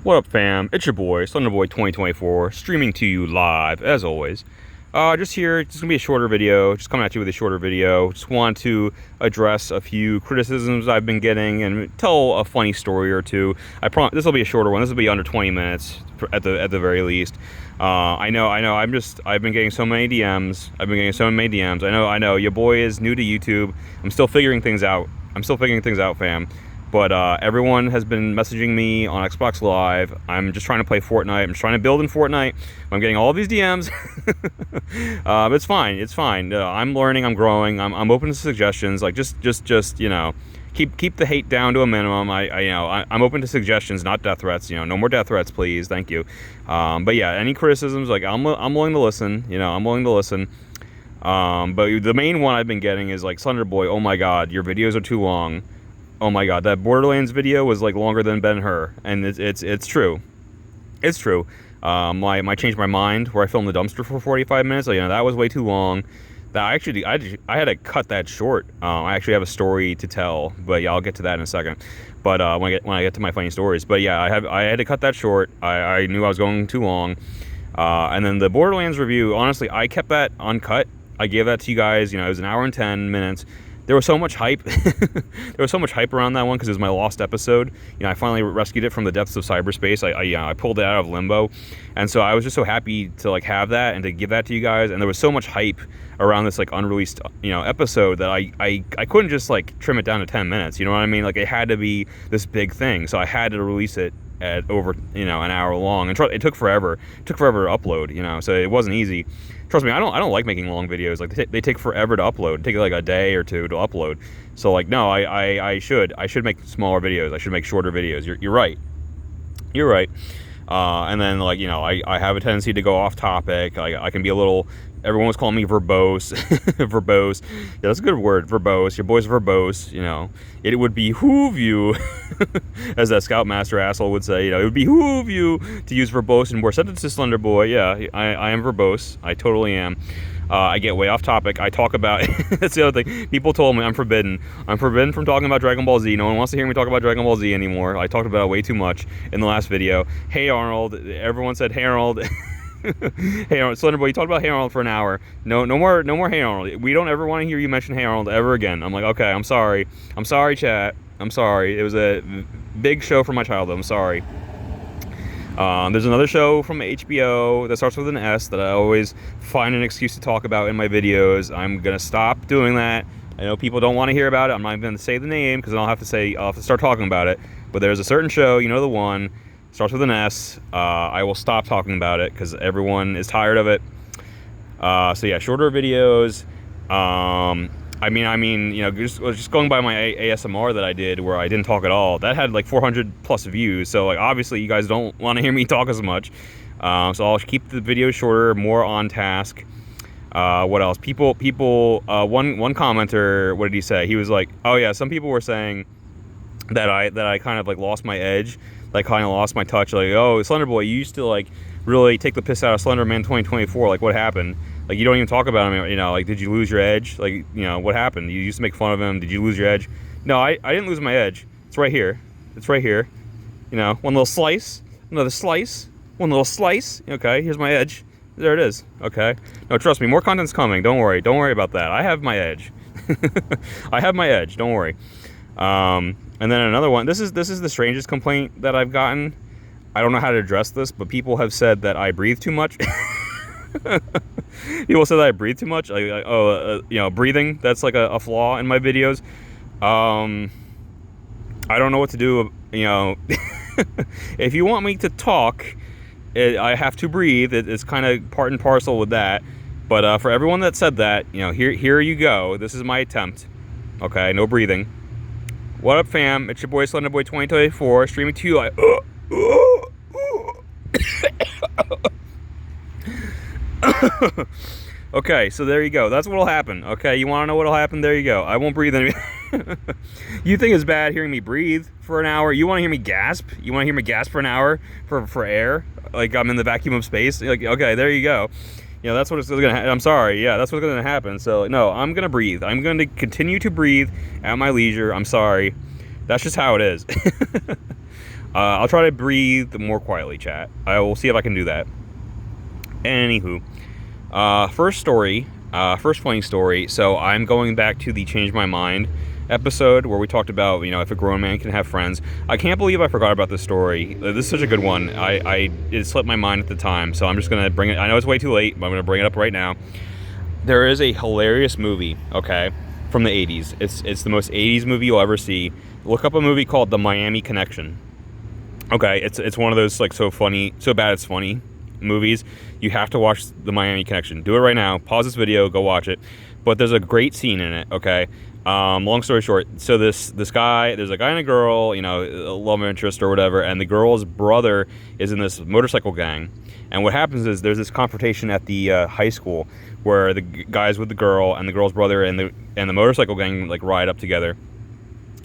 What up, fam? It's your boy, Slenderboy 2024, streaming to you live, as always. Just here, just gonna be a shorter video, just coming at you with a shorter video. Just want to address a few criticisms I've been getting and tell a funny story or two. I promise this will be a shorter one. This will be under 20 minutes at the very least. I know. I've been getting so many DMs. I know. Your boy is new to YouTube. I'm still figuring things out. Fam. But everyone has been messaging me on Xbox Live. I'm just trying to play Fortnite. I'm just trying to build in Fortnite. I'm getting all these DMs. It's fine. It's fine. I'm learning. I'm growing. I'm open to suggestions. Like just keep the hate down to a minimum. I'm open to suggestions, not death threats. No more death threats, please. Thank you. But yeah, any criticisms, like I'm willing to listen. I'm willing to listen. But the main one I've been getting is like, Slenderboy, oh my God, your videos are too long. Oh my God, that Borderlands video was like longer than Ben-Hur, and it's true. It's true. I changed my mind where I filmed the dumpster for 45 minutes. That was way too long. That I had to cut that short. I actually have a story to tell, but yeah, I'll get to that in a second. But when I get to my funny stories, but yeah, I had to cut that short. I knew I was going too long. And then the Borderlands review, honestly, I kept that uncut. I gave that to you guys. It was an hour and 10 minutes. There was so much hype. There was so much hype around that one because it was my lost episode. I finally rescued it from the depths of cyberspace. I pulled it out of limbo, and so I was just so happy to like have that and to give that to you guys. And there was so much hype around this like unreleased episode that I couldn't just like trim it down to 10 minutes. You know what I mean? Like it had to be this big thing, so I had to release it at over an hour long, and it took forever. It took forever to upload. So it wasn't easy. Trust me, I don't like making long videos. Like they take forever to upload. Take like a day or two to upload. So like no, I should make smaller videos. I should make shorter videos. You're right. You're right. And then like I have a tendency to go off topic. I can be a little. Everyone was calling me verbose. Verbose. Yeah, that's a good word. Verbose. Your boy's verbose. It would behoove you, as that Scoutmaster asshole would say. It would behoove you to use verbose in more sentences, Slenderboy. Yeah, I am verbose. I totally am. I get way off topic. I talk about. That's the other thing. People told me I'm forbidden. I'm forbidden from talking about Dragon Ball Z. No one wants to hear me talk about Dragon Ball Z anymore. I talked about it way too much in the last video. Hey Arnold. Everyone said Hey Arnold. Hey Arnold, Slenderboy, you talked about Hey Arnold for an hour. No more Hey Arnold. We don't ever want to hear you mention Hey Arnold ever again. I'm like, okay, I'm sorry, chat. I'm sorry. It was a big show from my childhood. I'm sorry. There's another show from HBO that starts with an S that I always find an excuse to talk about in my videos. I'm gonna stop doing that. I know people don't want to hear about it. I'm not even gonna say the name because I'll have to start talking about it. But there's a certain show, the one. Starts with an S. I will stop talking about it because everyone is tired of it. So yeah, shorter videos. Just going by my ASMR that I did where I didn't talk at all, that had like 400 plus views. So like obviously you guys don't want to hear me talk as much. So I'll keep the videos shorter, more on task. What else? One commenter, what did he say? He was like, oh yeah, some people were saying that I kind of like lost my edge. Like kind of lost my touch. Like, oh, Slenderboy, you used to like really take the piss out of Slenderman 2024. Like, what happened? Like, you don't even talk about him. Like, did you lose your edge? Like, what happened? You used to make fun of him. Did you lose your edge? No, I didn't lose my edge. It's right here. One little slice, another slice, one little slice. Okay, here's my edge. There it is. Okay. No, trust me, more content's coming. Don't worry. Don't worry about that. I have my edge. I have my edge. Don't worry. And then another one. This is the strangest complaint that I've gotten. I don't know how to address this, but people have said that I breathe too much. People said that I breathe too much. Breathing, that's like a flaw in my videos. I don't know what to do. If you want me to talk, I have to breathe. It's kind of part and parcel with that. But for everyone that said that, here you go. This is my attempt. Okay, no breathing. What up, fam? It's your boy Slenderboy 2024, streaming to you like. Okay, so there you go. That's what'll happen. Okay, you want to know what'll happen? There you go. I won't breathe any. You think it's bad hearing me breathe for an hour? You want to hear me gasp? You want to hear me gasp for an hour for air? Like I'm in the vacuum of space? Like, okay, there you go. That's what it's gonna I'm sorry, yeah, that's what's gonna happen. So no, I'm gonna breathe. I'm gonna continue to breathe at my leisure. I'm sorry. That's just how it is. I'll try to breathe more quietly, chat. I will see if I can do that. Anywho, first story, first funny story. So I'm going back to the Change My Mind episode where we talked about, if a grown man can have friends. I can't believe I forgot about this story. This is such a good one. It slipped my mind at the time, so I'm just gonna bring it. I know it's way too late, but I'm gonna bring it up right now. There is a hilarious movie, okay, from the 80s. It's the most 80s movie you'll ever see. Look up a movie called The Miami Connection. Okay, it's one of those like so funny, so bad it's funny movies. You have to watch The Miami Connection. Do it right now. Pause this video, go watch it. But there's a great scene in it, okay? Long story short, so this guy, there's a guy and a girl, a love interest or whatever, and the girl's brother is in this motorcycle gang. And what happens is there's this confrontation at the high school where the guy's with the girl and the girl's brother and the motorcycle gang like ride up together,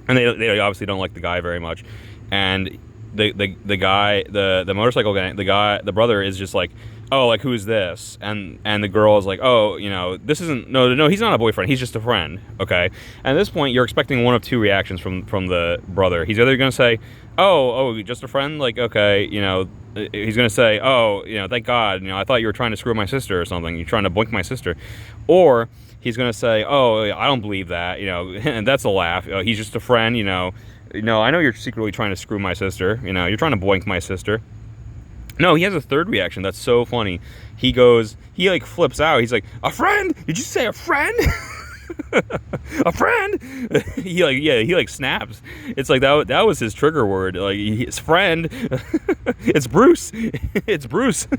and they obviously don't like the guy very much, and the guy, the motorcycle gang, the brother is just like, oh, like, who's this? And the girl is like, oh, this isn't, no, he's not a boyfriend, he's just a friend, okay? And at this point, you're expecting one of two reactions from the brother. He's either going to say, oh, just a friend, like, okay, he's going to say, oh, thank God, I thought you were trying to screw my sister or something, you're trying to boink my sister. Or he's going to say, oh, I don't believe that, and that's a laugh, he's just a friend, I know you're secretly trying to screw my sister, you're trying to boink my sister. No, he has a third reaction that's so funny. He like flips out. He's like, a friend? Did you say a friend? A friend? he like snaps. It's like that was his trigger word. Like, his friend. It's Bruce. It's Bruce. He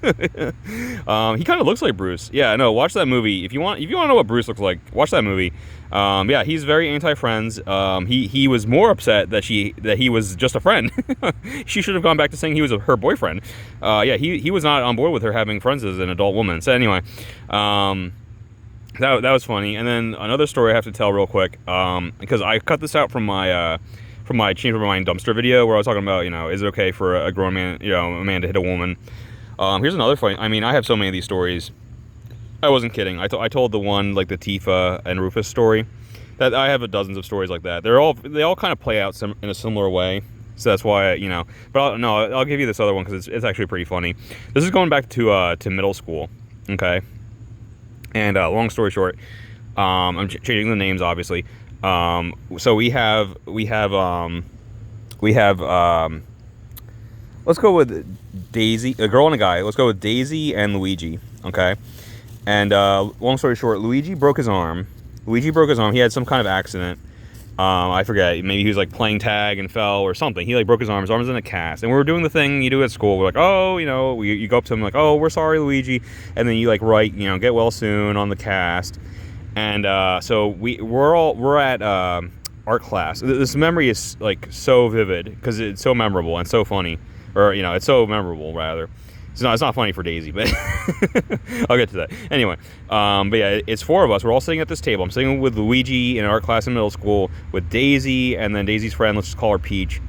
kind of looks like Bruce. Yeah, no, watch that movie. If you want to know what Bruce looks like, watch that movie. Yeah, he's very anti-friends. He was more upset that he was just a friend. She should have gone back to saying he was her boyfriend. Yeah, he was not on board with her having friends as an adult woman. So anyway, that was funny. And then another story I have to tell real quick, because I cut this out from my Change My Mind dumpster video where I was talking about, is it okay for a grown man, a man to hit a woman? Here's another funny. I mean, I have so many of these stories. I wasn't kidding. I told the one, like the Tifa and Rufus story. That I have dozens of stories like that. They all kind of play out in a similar way. So that's why, But I'll give you this other one because it's actually pretty funny. This is going back to middle school. Okay. And long story short, I'm changing the names obviously. So we have. Let's go with Daisy, a girl and a guy. Let's go with Daisy and Luigi. Okay. And long story short, Luigi broke his arm. He had some kind of accident. I forget. Maybe he was like playing tag and fell or something. He like broke his arm. His arm was in a cast. And we were doing the thing you do at school. We're like, oh, you go up to him like, oh, we're sorry, Luigi. And then you like write, get well soon on the cast. And so we're at art class. This memory is like so vivid because it's so memorable and so funny, or it's so memorable rather. It's not funny for Daisy, but I'll get to that. Anyway, but yeah, it's four of us. We're all sitting at this table. I'm sitting with Luigi in art class in middle school, with Daisy, and then Daisy's friend, let's just call her Peach.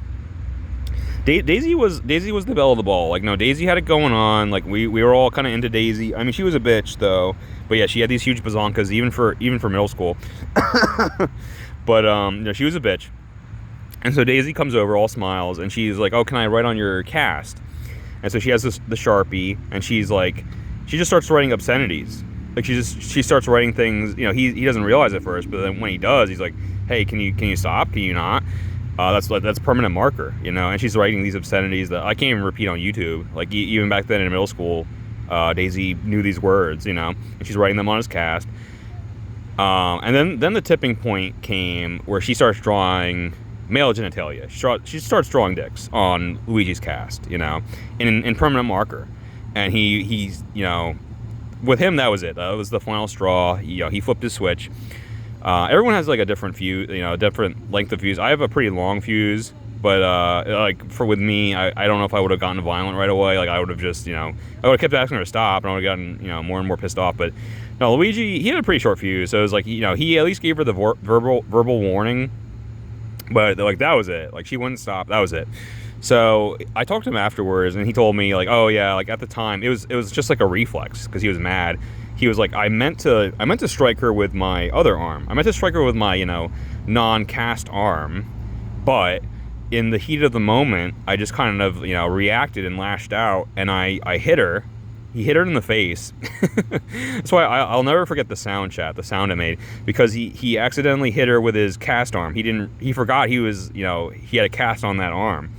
Daisy was the belle of the ball. Like, no, Daisy had it going on. Like, we were all kind of into Daisy. I mean, she was a bitch, though. But yeah, she had these huge bazonkas, even for middle school. But, she was a bitch. And so Daisy comes over, all smiles, and she's like, oh, can I write on your cast? And so she has the Sharpie, and she's like, she just starts writing obscenities. Like, she starts writing things, he doesn't realize it first, but then when he does, he's like, hey, can you stop? Can you not? That's permanent marker, and she's writing these obscenities that I can't even repeat on YouTube. Like, even back then in middle school, Daisy knew these words, and she's writing them on his cast. And then the tipping point came where she starts drawing male genitalia. She starts drawing dicks on Luigi's cast, in permanent marker. And he's, with him, that was it. That was the final straw. He flipped his switch. Everyone has like a different fuse, a different length of fuse. I have a pretty long fuse, but with me, I don't know if I would have gotten violent right away. Like, I would have just, I would have kept asking her to stop, and I would have gotten, more and more pissed off. But no, Luigi, he had a pretty short fuse, so it was like, he at least gave her the verbal warning. But like, that was it. Like, she wouldn't stop. That was it. So I talked to him afterwards, and he told me like, oh yeah, like at the time it was just like a reflex because he was mad. He was like, I meant to strike her with my other arm. I meant to strike her with my non-cast arm, but in the heat of the moment, I just kind of, reacted and lashed out, and I hit her. He hit her in the face. That's why I'll never forget the sound it made, because he accidentally hit her with his cast arm. He forgot he had a cast on that arm.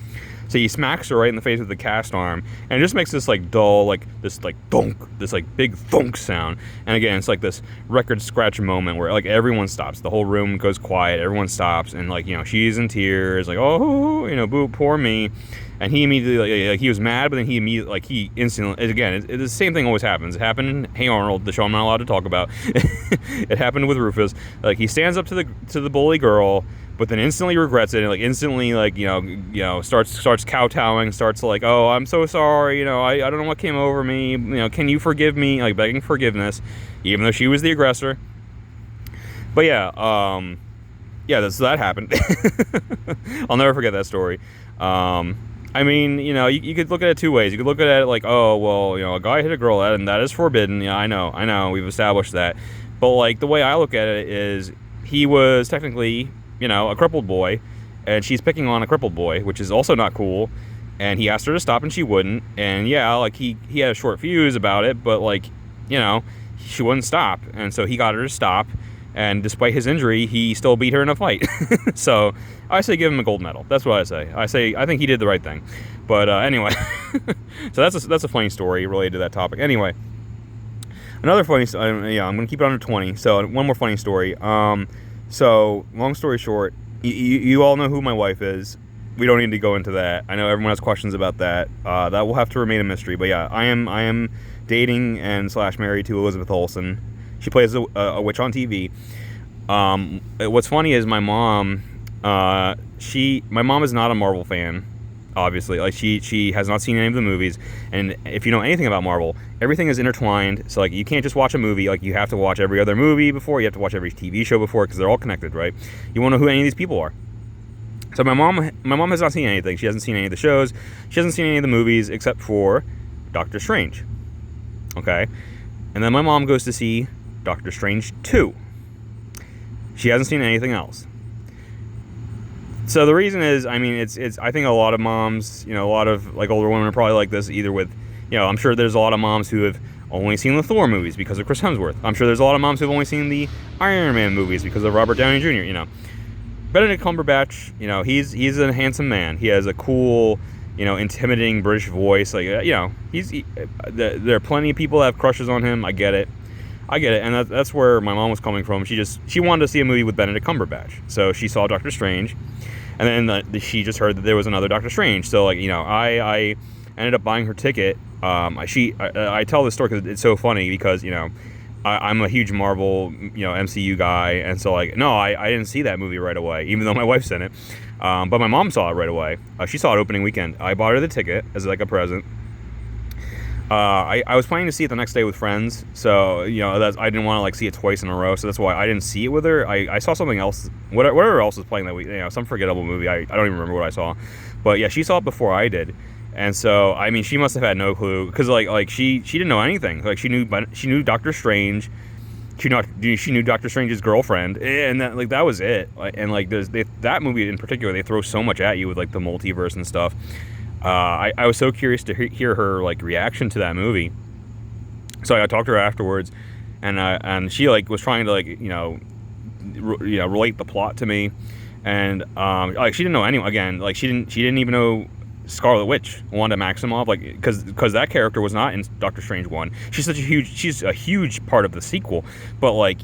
So he smacks her right in the face with the cast arm, and it just makes this like dull, this thunk, this like big thunk sound. And again, it's like this record scratch moment where like everyone stops, the whole room goes quiet, everyone stops, and like she's in tears, like oh boo, poor me. And he immediately he was mad, but then he instantly again the same thing always happens. It happened in Hey Arnold, the show I'm not allowed to talk about. It happened with Rufus. Like he stands up to the bully girl, but then instantly regrets it, and like instantly starts kowtowing, starts like, oh, I'm so sorry, I don't know what came over me, can you forgive me, like begging forgiveness, even though she was the aggressor. But that happened. I'll never forget that story. I mean, you could look at it two ways. You could look at it like, oh, well, a guy hit a girl, and that is forbidden. Yeah, I know, we've established that. But like the way I look at it is, he was technically, a crippled boy, and she's picking on a crippled boy, which is also not cool. And he asked her to stop, and she wouldn't. And yeah, like he had a short fuse about it, but like, she wouldn't stop, and so he got her to stop. And despite his injury, he still beat her in a fight. So I say give him a gold medal. That's what I say. I think he did the right thing. But anyway, so that's a funny story related to that topic. Anyway, another funny story. I'm gonna keep it under 20. So one more funny story. So long story short, you all know who my wife is. We don't need to go into that. I know everyone has questions about that. That will have to remain a mystery. But yeah, I am dating and / married to Elizabeth Olsen. She plays a witch on TV. What's funny is my mom. My mom is not a Marvel fan, obviously. Like she has not seen any of the movies. And if you know anything about Marvel, everything is intertwined. So like you can't just watch a movie. Like you have to watch every other movie before. You have to watch every TV show before, because they're all connected, right? You won't know who any of these people are. So my mom has not seen anything. She hasn't seen any of the shows. She hasn't seen any of the movies except for Doctor Strange. Okay, and then my mom goes to see Doctor Strange 2. She hasn't seen anything else. So the reason is, I mean, it's I think a lot of moms, a lot of like older women are probably like this, either with, I'm sure there's a lot of moms who have only seen the Thor movies because of Chris Hemsworth. I'm sure there's a lot of moms who've only seen the Iron Man movies because of Robert Downey Jr., Benedict Cumberbatch, he's a handsome man. He has a cool, intimidating British voice. Like, there are plenty of people that have crushes on him. I get it, and that's where my mom was coming from. She wanted to see a movie with Benedict Cumberbatch, so she saw Doctor Strange, and then she just heard that there was another Doctor Strange. So like, I ended up buying her ticket. I tell this story because it's so funny, because I'm a huge Marvel MCU guy, and so like, no, I didn't see that movie right away, even though my wife's in it. But my mom saw it right away. She saw it opening weekend. I bought her the ticket as like a present. I was planning to see it the next day with friends, so I didn't want to like see it twice in a row, so that's why I didn't see it with her. I saw something else, whatever else was playing that week, some forgettable movie. I don't even remember what I saw, but yeah, she saw it before I did, and so I mean, she must have had no clue, because like she didn't know anything. Like she knew Doctor Strange, she knew Doctor Strange's girlfriend, and that was it. And like that movie in particular, they throw so much at you with like the multiverse and stuff. I was so curious to hear her like reaction to that movie. So I talked to her afterwards, and she like was trying to like relate the plot to me, and like she didn't know anyone. Again, like she didn't even know Scarlet Witch, Wanda Maximoff, like because that character was not in Doctor Strange 1. She's a huge part of the sequel, but like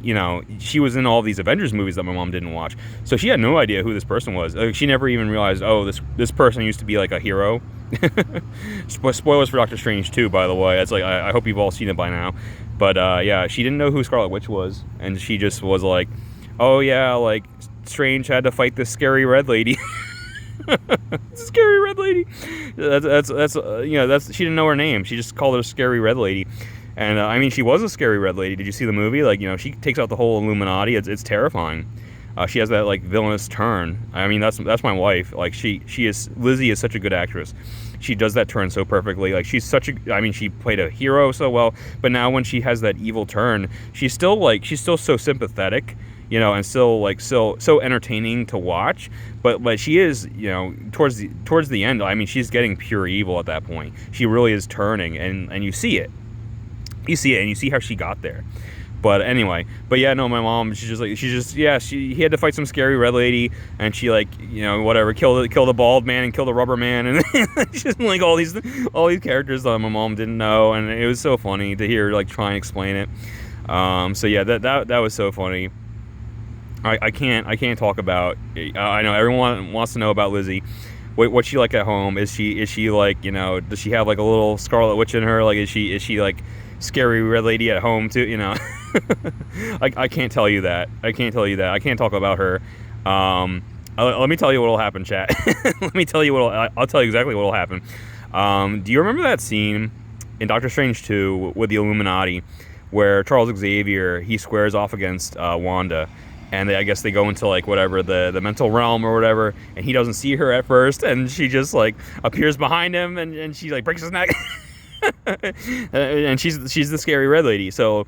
she was in all these Avengers movies that my mom didn't watch, so she had no idea who this person was. Like, she never even realized, oh, this person used to be like a hero. Spoilers for Doctor Strange 2, by the way. It's like I hope you've all seen it by now, but yeah, she didn't know who Scarlet Witch was, and she just was like, oh yeah, like Strange had to fight this scary red lady. Scary red lady. That's she didn't know her name. She just called her Scary Red Lady, and I mean, she was a scary red lady. Did you see the movie? Like, she takes out the whole Illuminati. It's terrifying. She has that like villainous turn. I mean, that's my wife. Like Lizzie is such a good actress. She does that turn so perfectly. Like she played a hero so well, but now when she has that evil turn, she's still so sympathetic. you know, and still like so entertaining to watch. But she is, you know, towards the end. I mean, she's getting pure evil at that point. She really is turning, and you see it. You see it, and you see how she got there. But anyway, but yeah, no, my mom, she he had to fight some scary red lady, and she, like, you know, whatever, killed a bald man and killed a rubber man, and just like all these characters that my mom didn't know, and it was so funny to hear her, like, try and explain it. So yeah, that was so funny. I can't talk about. I know everyone wants to know about Lizzie. What's she like at home? Is she like, you know, does she have like a little Scarlet Witch in her? Like, is she like scary red lady at home too? You know, I can't tell you that. I can't talk about her. Let me tell you what'll happen, chat. Let me tell you I'll tell you exactly what'll happen. Do you remember that scene in Doctor Strange 2 with the Illuminati, where Charles Xavier, he squares off against Wanda, and I guess they go into like whatever the mental realm or whatever, and he doesn't see her at first, and she just like appears behind him, and she like breaks his neck. And she's the scary red lady. So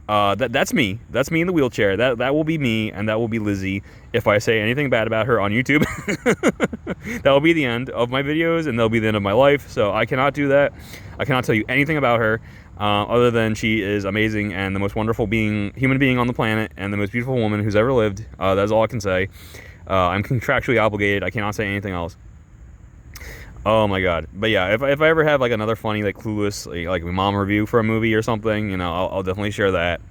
that's me in the wheelchair. That will be me, and that will be Lizzie if I say anything bad about her on YouTube. That will be the end of my videos, and that'll be the end of my life. So I cannot do that. I cannot tell you anything about her other than she is amazing and the most wonderful human being on the planet, and the most beautiful woman who's ever lived. That's all I can say. I'm contractually obligated. I cannot say anything else. Oh my god. But yeah, if I ever have like another funny, like, Clueless, like mom review for a movie or something, you know, I'll definitely share that.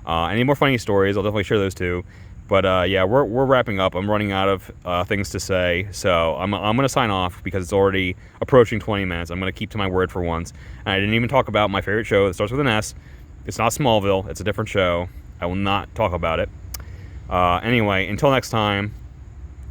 Any more funny stories, I'll definitely share those too. But yeah, we're wrapping up. I'm running out of things to say, so I'm gonna sign off because it's already approaching 20 minutes. I'm gonna keep to my word for once. And I didn't even talk about my favorite show that starts with an S. It's not Smallville. It's a different show. I will not talk about it. Anyway, until next time.